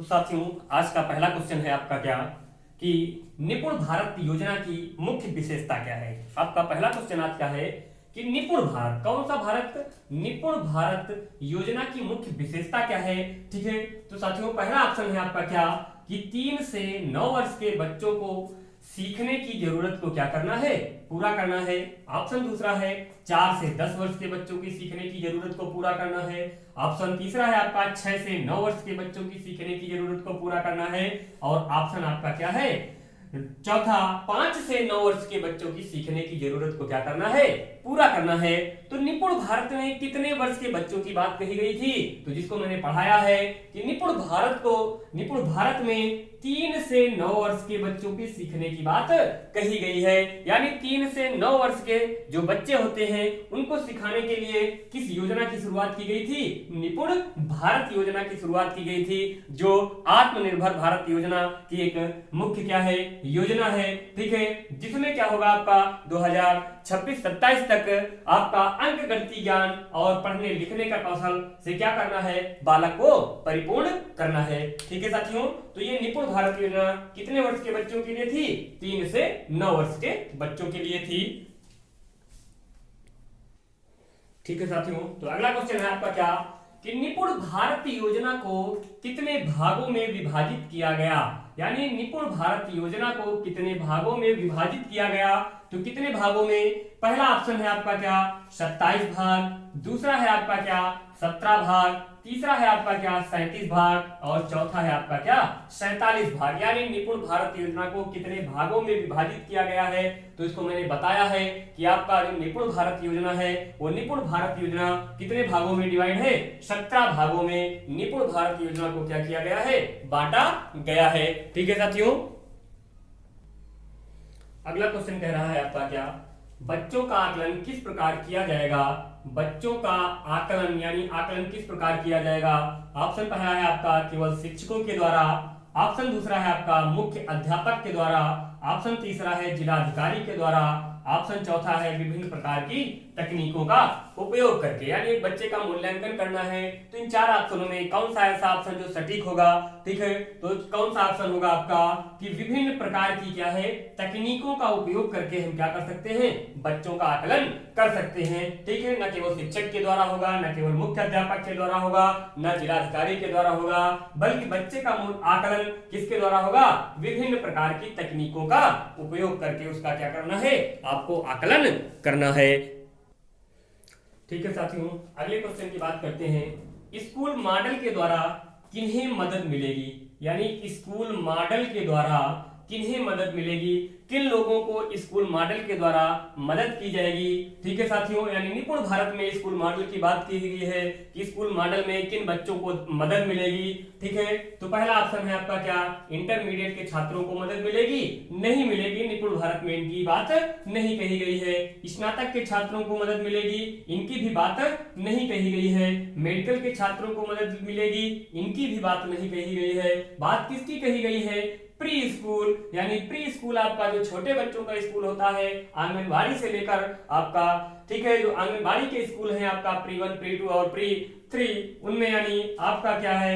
साथियों आज का पहला क्वेश्चन है आपका क्या कि निपुण भारत योजना की मुख्य विशेषता क्या है। आपका पहला क्वेश्चन आज का है कि निपुण भारत, कौन सा भारत, निपुण भारत योजना की मुख्य विशेषता क्या है। ठीक है, तो साथियों पहला ऑप्शन है आपका क्या कि 3 से 9 वर्ष के बच्चों को सीखने की जरूरत को क्या करना है, पूरा करना है। ऑप्शन दूसरा है 4 से 10 वर्ष के बच्चों की सीखने की जरूरत को पूरा करना है। ऑप्शन तीसरा है आपका 6 से 9 वर्ष के बच्चों की सीखने की जरूरत को पूरा करना है। और ऑप्शन आपका क्या है चौथा, 5 से 9 वर्ष के बच्चों की सीखने की जरूरत को क्या करना है, पूरा करना है। तो निपुण भारत में कितने वर्ष के बच्चों की बात कही गई थी, तो जिसको मैंने पढ़ाया है कि निपुण भारत में 3 से 9 वर्ष के बच्चों की सीखने की बात कही गई है। यानी 3 से 9 वर्ष के जो बच्चे होते हैं उनको सिखाने के लिए किस योजना की शुरुआत की गई थी, निपुण भारत योजना की शुरुआत की गई थी, जो आत्मनिर्भर भारत योजना की एक मुख्य क्या है, योजना है। ठीक है, जिसमें क्या होगा आपका 2026-27 तक आपका अंक गणितीय ज्ञान और पढ़ने लिखने का कौशल से क्या करना है, बालक को परिपूर्ण करना है। ठीक है साथियों, तो ये निपुण भारत योजना कितने वर्ष के बच्चों के लिए थी, 3 से 9 वर्ष के बच्चों के लिए थी। ठीक है साथियों, तो अगला क्वेश्चन है आपका क्या कि निपुण भारत योजना को कितने भागों में विभाजित किया गया। यानी निपुण भारत योजना को कितने भागों में विभाजित किया गया, तो कितने भागों में। पहला ऑप्शन है आपका क्या 27 भाग, दूसरा है आपका क्या 17 भाग, तीसरा है आपका क्या 37 भाग और चौथा है आपका क्या 47 भाग। यानी निपुण भारत योजना को कितने भागों में विभाजित किया गया है, तो इसको मैंने बताया है कि आपका जो निपुण भारत योजना है वो निपुण भारत योजना कितने भागों में डिवाइड है, 17 भागों में निपुण भारत योजना को क्या किया गया है, बांटा गया है। ठीक है साथियों, अगला क्वेश्चन कह रहा है आपका क्या बच्चों का आकलन किस प्रकार किया जाएगा। बच्चों का आकलन यानी आकलन किस प्रकार किया जाएगा। ऑप्शन पहला है आपका केवल शिक्षकों के द्वारा, ऑप्शन दूसरा है आपका मुख्य अध्यापक के द्वारा, ऑप्शन तीसरा है जिलाधिकारी के द्वारा, ऑप्शन चौथा है विभिन्न प्रकार की तकनीकों का उपयोग करके। यानी एक बच्चे का मूल्यांकन करना है तो इन 4 ऑप्शनों में कौन सा ऐसा ऑप्शन जो सटीक होगा। ठीक है, तो कौन सा ऑप्शन होगा आपका कि विभिन्न प्रकार की क्या है तकनीकों का उपयोग करके हम क्या कर सकते हैं, बच्चों का आकलन कर सकते हैं। ठीक है, न केवल शिक्षक के द्वारा होगा, न केवल मुख्य अध्यापक के द्वारा होगा, न जिलाधिकारी के द्वारा होगा, बल्कि बच्चे का आकलन किसके द्वारा होगा, विभिन्न प्रकार की तकनीकों का उपयोग करके उसका क्या करना है, आपको आकलन करना है। ठीक है साथियों, अगले क्वेश्चन की बात करते हैं। स्कूल मॉडल के द्वारा किन्हें मदद मिलेगी। यानी स्कूल मॉडल के द्वारा किन्हें मदद मिलेगी, किन लोगों को स्कूल मॉडल के द्वारा मदद की जाएगी। ठीक है साथियों, यानी निपुण भारत में स्कूल मॉडल की बात की गई है कि स्कूल मॉडल में किन बच्चों को मदद मिलेगी। ठीक है, तो पहला ऑप्शन है आपका क्या इंटरमीडिएट के छात्रों को मदद मिलेगी, नहीं मिलेगी, निपुण भारत में इनकी बात नहीं कही गई है। स्नातक के छात्रों को मदद मिलेगी, इनकी भी बात नहीं कही गई है। मेडिकल के छात्रों को मदद मिलेगी, इनकी भी बात नहीं कही गई है। बात किसकी कही गई है, प्री स्कूल, यानी प्री स्कूल आपका जो छोटे बच्चों का स्कूल होता है आंगनबाड़ी से लेकर आपका, ठीक है, जो आंगनबाड़ी के स्कूल हैं आपका प्री 1, प्री 2 और प्री 3, उनमें यानी आपका क्या है,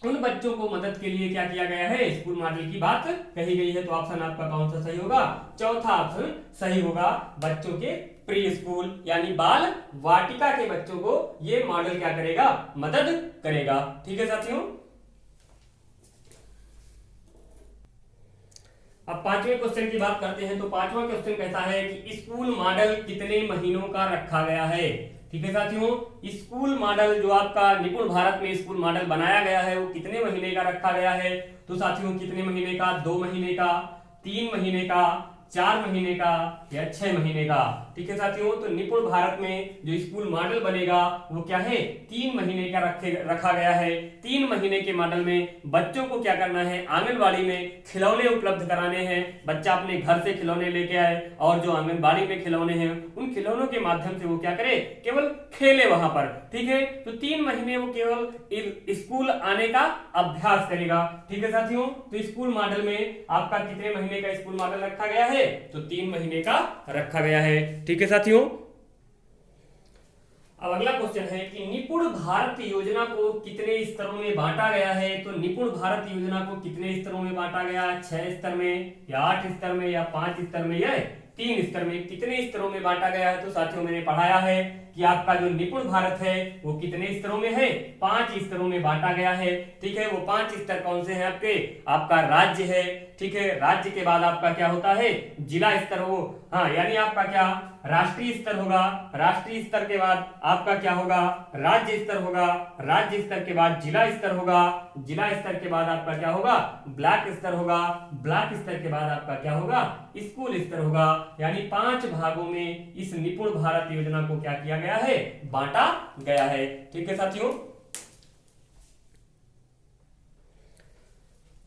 उन बच्चों को मदद के लिए क्या किया गया है, स्कूल मॉडल की बात कही गई है। तो ऑप्शन आपका कौन सा सही होगा, चौथा ऑप्शन सही होगा। बच्चों के प्री स्कूल यानी बाल वाटिका के बच्चों को ये मॉडल क्या करेगा, मदद करेगा। ठीक है साथियों, अब 5वें क्वेश्चन की बात करते हैं। तो 5वां क्वेश्चन कहता है कि स्कूल मॉडल कितने महीनों का रखा गया है। ठीक है साथियों, स्कूल मॉडल जो आपका निपुण भारत में स्कूल मॉडल बनाया गया है वो कितने महीने का रखा गया है। तो साथियों कितने महीने का, 2 महीने का, 3 महीने का, 4 महीने का या 6 महीने का। ठीक है साथियों, तो निपुण भारत में जो स्कूल मॉडल बनेगा वो क्या है, 3 महीने का रखा गया है। 3 महीने के मॉडल में बच्चों को क्या करना है, आंगनबाड़ी में खिलौने उपलब्ध कराने हैं। बच्चा अपने घर से खिलौने लेके आए और जो आंगनबाड़ी में खिलौने हैं उन खिलौनों के माध्यम से वो क्या करे, केवल खेले वहां पर। ठीक है, तो 3 महीने वो केवल स्कूल आने का अभ्यास करेगा। ठीक है साथियों, तो स्कूल मॉडल में आपका कितने महीने का स्कूल मॉडल रखा गया है, तो 3 महीने का रखा गया है। ठीक है साथियों, अब अगला क्वेश्चन है कि निपुण भारत योजना को कितने स्तरों में बांटा गया है। तो निपुण भारत योजना को कितने स्तरों में बांटा गया, 6 स्तर में या 8 स्तर में या 5 स्तर में या 3 स्तर में, कितने स्तरों में बांटा गया है। तो साथियों मैंने पढ़ाया है कि आपका जो निपुण भारत है वो कितने स्तरों में है, 5 स्तरों में बांटा गया है। ठीक है, वो 5 स्तर कौन से हैं आपके, आपका राज्य है। ठीक है, राज्य के बाद आपका क्या होता है, जिला स्तर हो, हाँ यानी आपका क्या राष्ट्रीय स्तर होगा, राष्ट्रीय स्तर के बाद आपका क्या होगा, राज्य स्तर होगा, राज्य स्तर के बाद जिला स्तर होगा, जिला स्तर के बाद आपका क्या होगा, ब्लॉक स्तर होगा, ब्लॉक स्तर के बाद आपका क्या होगा, स्कूल स्तर होगा। यानी 5 भागों में इस निपुण भारत योजना को क्या किया गया है, बांटा गया है। ठीक है साथियों,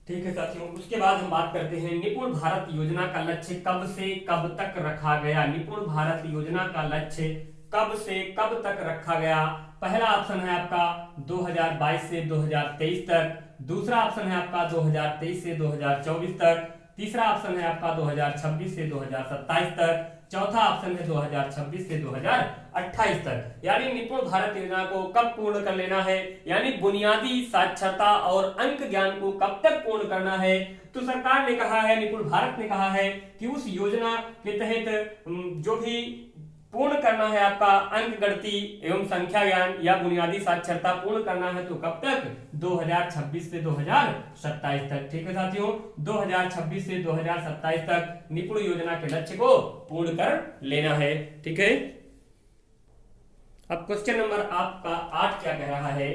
ठीक है साथियों, उसके बाद हम बात करते हैं निपुण भारत योजना का लक्ष्य कब से कब तक रखा गया। निपुण भारत योजना का लक्ष्य कब से कब तक रखा गया। पहला ऑप्शन है आपका 2022 से 2023 तक, दूसरा ऑप्शन है आपका 2023 से 2024 तक, तीसरा ऑप्शन है आपका 2026 से 2027 तक, चौथा ऑप्शन है 2026 से 2028 तक। यानी निपुण भारत योजना को कब पूर्ण कर लेना है, यानी बुनियादी साक्षरता और अंक ज्ञान को कब तक पूर्ण करना है। तो सरकार ने कहा है, निपुण भारत ने कहा है कि उस योजना के तहत जो भी पूर्ण करना है आपका अंक गणिती एवं संख्या ज्ञान या बुनियादी साक्षरता पूर्ण करना है, तो कब तक, 2026 से 2027 तक। ठीक है साथियों, 2026 से 2027 तक निपुण योजना के लक्ष्य को पूर्ण कर लेना है। ठीक है, अब क्वेश्चन नंबर आपका 8 क्या कह रहा है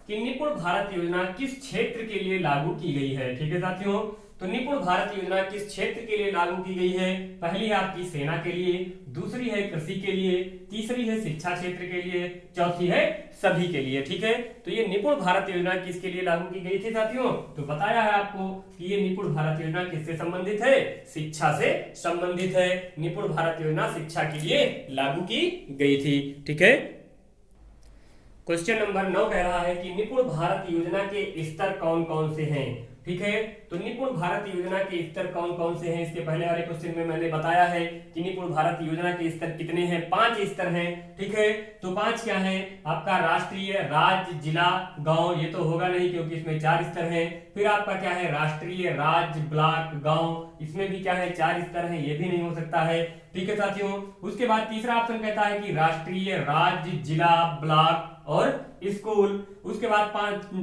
कि निपुण भारत योजना किस क्षेत्र के लिए लागू की गई है। ठीक है साथियों, तो निपुण भारत योजना किस क्षेत्र के लिए लागू की गई है। पहली है आपकी सेना के लिए, दूसरी है कृषि के लिए, तीसरी है शिक्षा क्षेत्र के लिए, चौथी है सभी के लिए। ठीक है, तो ये निपुण भारत योजना किसके लिए लागू की गई थी साथियों, तो बताया है आपको कि ये निपुण भारत योजना किससे संबंधित है, शिक्षा से संबंधित है। निपुण भारत योजना शिक्षा के लिए लागू की गई थी। ठीक है, क्वेश्चन नंबर 9 कह रहा है कि निपुण भारत योजना के स्तर कौन कौन से हैं। ठीक है, तो निपुण भारत योजना के स्तर कौन कौन से हैं। इसके पहले वाले क्वेश्चन में मैंने बताया है कि निपुण भारत योजना के स्तर कितने हैं, 5 स्तर हैं। ठीक है, तो 5 क्या हैं, आपका राष्ट्रीय, राज्य, जिला, गांव, ये तो होगा नहीं क्योंकि इसमें 4 स्तर हैं। फिर आपका क्या है, राष्ट्रीय, राज्य, ब्लॉक, गांव, इसमें भी क्या है, 4 स्तर हैं, ये भी नहीं हो सकता है। ठीक है साथियों, उसके बाद तीसरा ऑप्शन कहता है कि राष्ट्रीय, राज्य, जिला, ब्लॉक और स्कूल। उसके बाद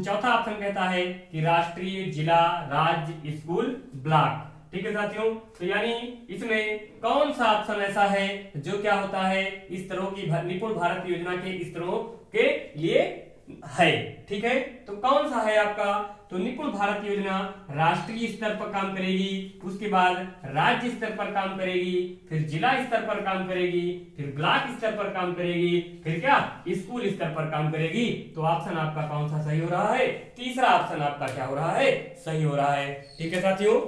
चौथा ऑप्शन कहता है कि राष्ट्रीय, जिला, राज्य, स्कूल, ब्लॉक। ठीक है साथियों, तो यानी इसमें कौन सा ऑप्शन ऐसा है जो क्या होता है, इस तरह की निपुण भारत योजना के स्तरों के लिए है। ठीक है, तो कौन सा है आपका, तो निपुण भारत योजना राष्ट्रीय स्तर पर काम करेगी, उसके बाद राज्य स्तर पर काम करेगी, फिर जिला स्तर पर काम करेगी, फिर ब्लॉक स्तर पर काम करेगी, फिर क्या स्कूल स्तर पर काम करेगी। तो ऑप्शन आपका कौन सा सही हो रहा है, तीसरा ऑप्शन आपका क्या हो रहा है, सही हो रहा है। ठीक है साथियों,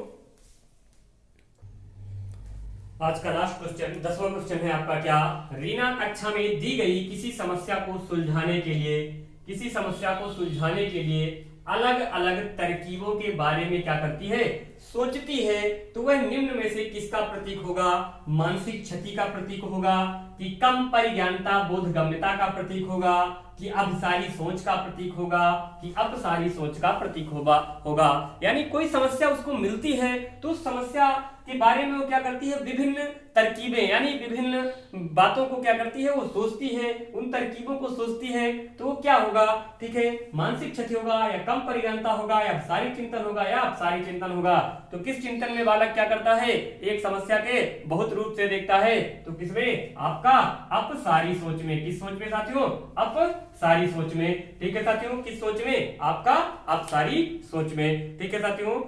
आज का लास्ट क्वेश्चन 10वां क्वेश्चन है आपका क्या, रीना कक्षा में दी गई किसी समस्या को सुलझाने के लिए, किसी समस्या को सुलझाने के लिए अलग अलग तरकीबों के बारे में क्या करती है, सोचती है। तो वह निम्न में से किसका प्रतीक होगा, मानसिक क्षति का प्रतीक होगा, कि कम परिज्ञानता बोधगम्यता का प्रतीक होगा, कि अभिसारी सोच का प्रतीक होगा, कि अपसारी सोच का प्रतीक होगा। यानी कोई समस्या उसको मिलती है तो उस समस्या के बारे में वो क्या करती है, विभिन्न तरकीबें यानी विभिन्न बातों को क्या करती है, वो सोचती है, उन तरकीबों को सोचती है। तो वो क्या होगा, ठीक है, मानसिक क्षति होगा या कम परिज्ञानता होगा या अपसारी चिंतन होगा या अपसारी चिंतन होगा। तो किस चिंतन में बालक क्या करता है, एक समस्या के बहुत रूप से देखता है, तो किसमें, आपका अपसारी सोच में। किस सोच में साथियों, अपसारी सोच में। ठीक है साथियों, किस सोच में, आपका अपसारी सोच में। ठीक है साथियों,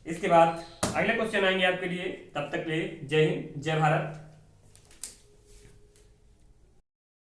इसके बाद अगले क्वेश्चन आएंगे आपके लिए, तब तक के लिए जय हिंद, जय भारत।